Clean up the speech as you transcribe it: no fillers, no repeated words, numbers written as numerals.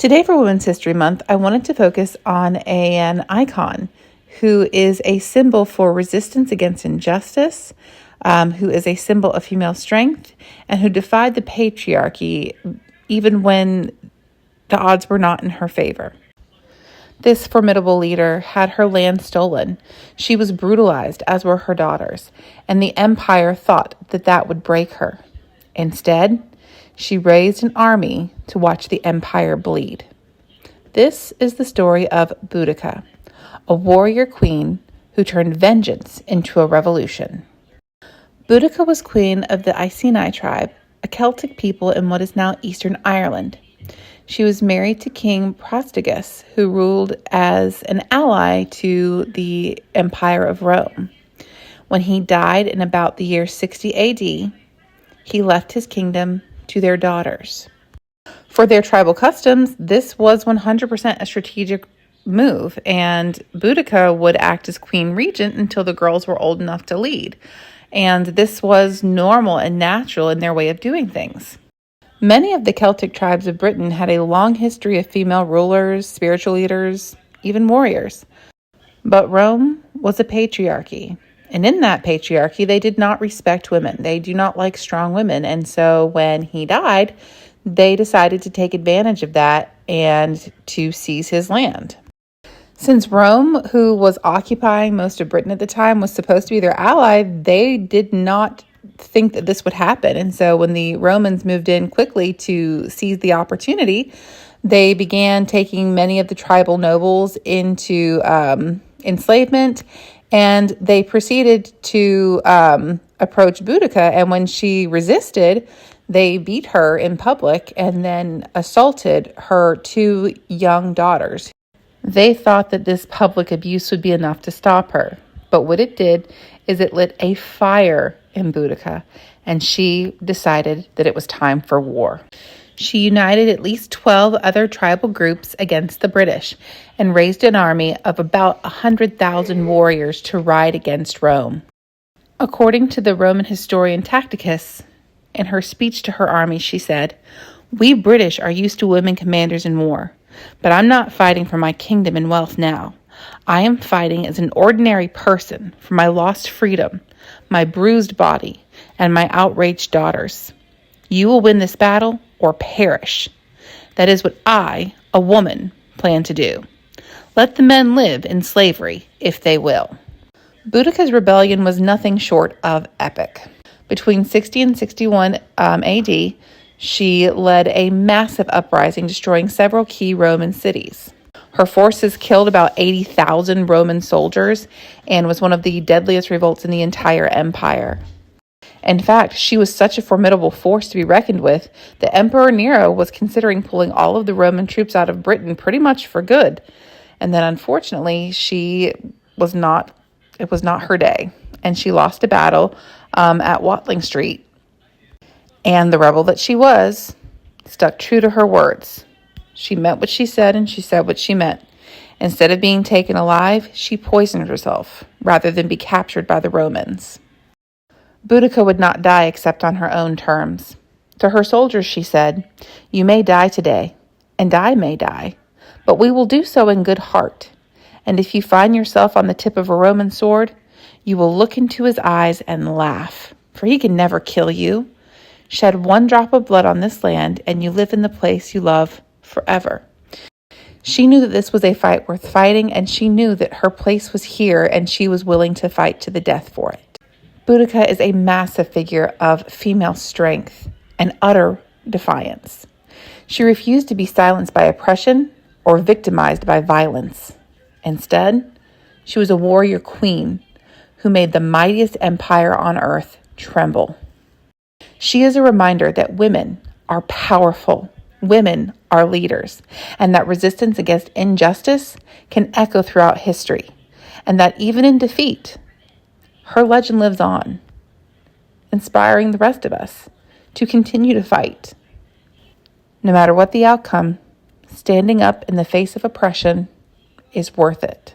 Today for Women's History Month, I wanted to focus on an icon who is a symbol for resistance against injustice, who is a symbol of female strength, and who defied the patriarchy even when the odds were not in her favor. This formidable leader had her land stolen. She was brutalized, as were her daughters, and the empire thought that that would break her. Instead, she raised an army to watch the empire bleed. This is the story of Boudicca, a warrior queen who turned vengeance into a revolution. Boudicca was queen of the Iceni tribe, a Celtic people in what is now Eastern Ireland. She was married to King Boudicca, who ruled as an ally to the Empire of Rome. When he died in about the year 60 AD, he left his kingdom to their daughters. For their tribal customs, this was 100% a strategic move, and Boudicca would act as queen regent until the girls were old enough to lead. And this was normal and natural in their way of doing things. Many of the Celtic tribes of Britain had a long history of female rulers, spiritual leaders, even warriors. But Rome was a patriarchy. And in that patriarchy, they did not respect women. They do not like strong women. And so when he died, they decided to take advantage of that and to seize his land. Since Rome, who was occupying most of Britain at the time, was supposed to be their ally, they did not think that this would happen. And so when the Romans moved in quickly to seize the opportunity, they began taking many of the tribal nobles into enslavement, and they proceeded to approach Boudicca. And when she resisted, they beat her in public and then assaulted her two young daughters. They thought that this public abuse would be enough to stop her. But what it did is it lit a fire in Boudicca, and she decided that it was time for war. She united at least 12 other tribal groups against the British and raised an army of about 100,000 warriors to ride against Rome. According to the Roman historian Tacitus, in her speech to her army, she said, "We British are used to women commanders in war, but I'm not fighting for my kingdom and wealth now. I am fighting as an ordinary person for my lost freedom, my bruised body, and my outraged daughters. You will win this battle or perish. That is what I, a woman, plan to do. Let the men live in slavery if they will." Boudicca's rebellion was nothing short of epic. Between 60 and 61 AD, she led a massive uprising, destroying several key Roman cities. Her forces killed about 80,000 Roman soldiers and was one of the deadliest revolts in the entire empire. In fact, she was such a formidable force to be reckoned with that Emperor Nero was considering pulling all of the Roman troops out of Britain pretty much for good. And then unfortunately, it was not her day. And she lost a battle at Watling Street. And the rebel that she was stuck true to her words. She meant what she said, and she said what she meant. Instead of being taken alive, she poisoned herself rather than be captured by the Romans. Boudicca would not die except on her own terms. To her soldiers, she said, "You may die today, and I may die, but we will do so in good heart. And if you find yourself on the tip of a Roman sword, you will look into his eyes and laugh, for he can never kill you. Shed one drop of blood on this land, and you live in the place you love forever." She knew that this was a fight worth fighting, and she knew that her place was here, and she was willing to fight to the death for it. Boudicca is a massive figure of female strength and utter defiance. She refused to be silenced by oppression or victimized by violence. Instead, she was a warrior queen who made the mightiest empire on earth tremble. She is a reminder that women are powerful, women are leaders, and that resistance against injustice can echo throughout history, and that even in defeat, her legend lives on, inspiring the rest of us to continue to fight. No matter what the outcome, standing up in the face of oppression is worth it.